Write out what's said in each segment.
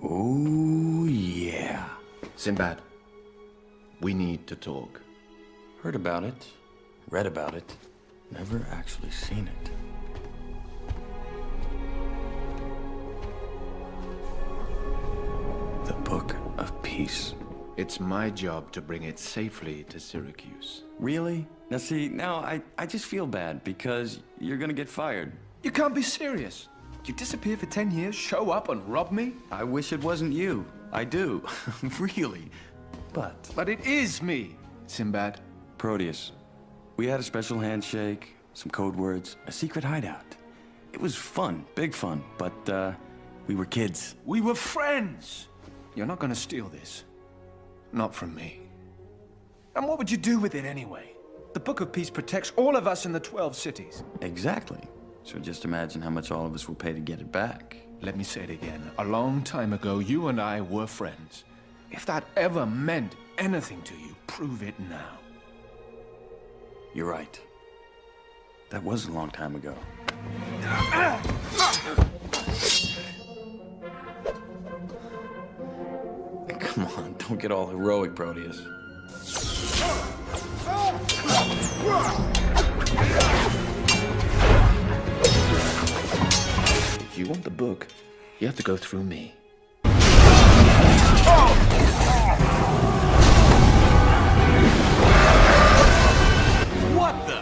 Oh, yeah. Sinbad, we need to talk. Heard about it, read about it, never actually seen it. The Book of Peace. It's my job to bring it safely to Syracuse. Really? Now see, now I just feel bad because you're gonna get fired. You can't be serious. You disappear for 10 years, show up and rob me? I wish it wasn't you. I do. Really. But it is me, Sinbad. Proteus, we had a special handshake, some code words, a secret hideout. It was fun, big fun, but we were kids. We were friends. You're not gonna steal this. Not from me. And what would you do with it anyway? The Book of Peace protects all of us in the 12 cities. Exactly. So just imagine how much all of us will pay to get it back. Let me say it again. A long time ago, you and I were friends. If that ever meant anything to you, prove it now. You're right. That was a long time ago. Come on, don't get all heroic, Proteus. If you want the book, you have to go through me. What the?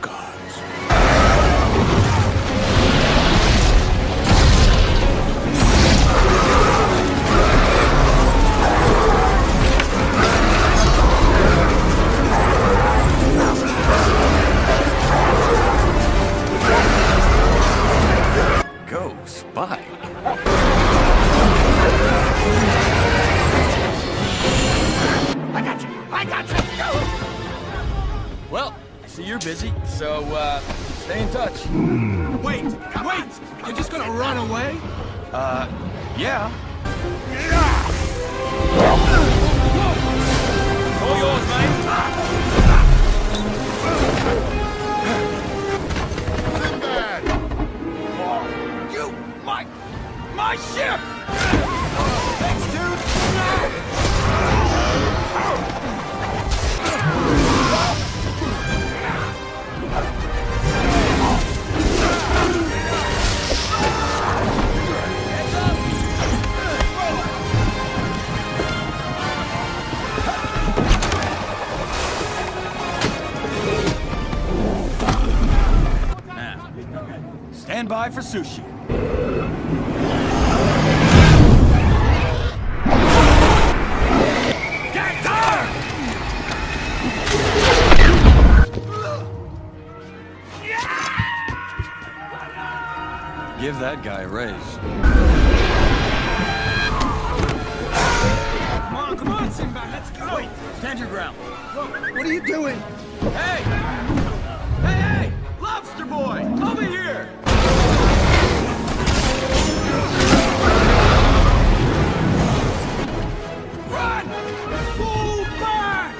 Gods. Go, Spike. I got you! Well, I see you're busy, so, stay in touch. Wait! You're just gonna run away? Yeah. All yours, mate! Sinbad! You! My ship! Thanks, dude! Stand by for sushi. Get down! Give that guy a raise. Come on, Sinbad, let's go! Wait, stand your ground. What are you doing? Hey! Hey! Lobster boy! Over here! Run! Pull back!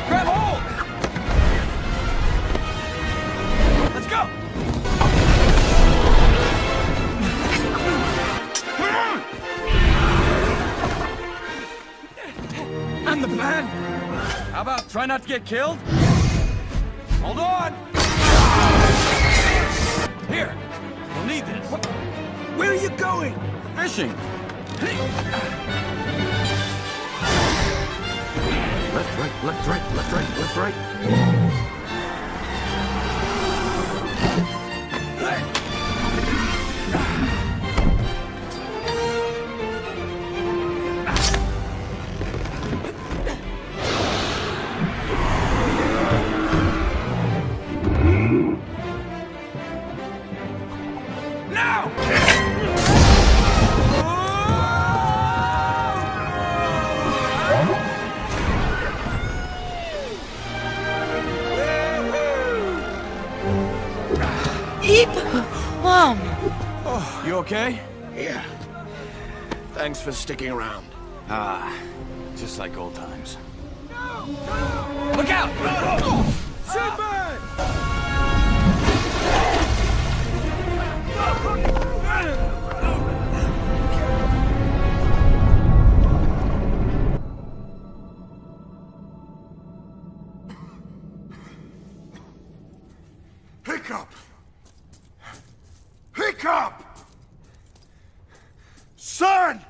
Grab hold! Let's go! And the plan? How about try not to get killed? Hold on! Here, we'll need this. Where are you going? Fishing. Left, right, left, right, left, right, left, right. You okay? Yeah. Thanks for sticking around. Ah, just like old times. Look out! Superman! Hiccup! Hiccup! Son!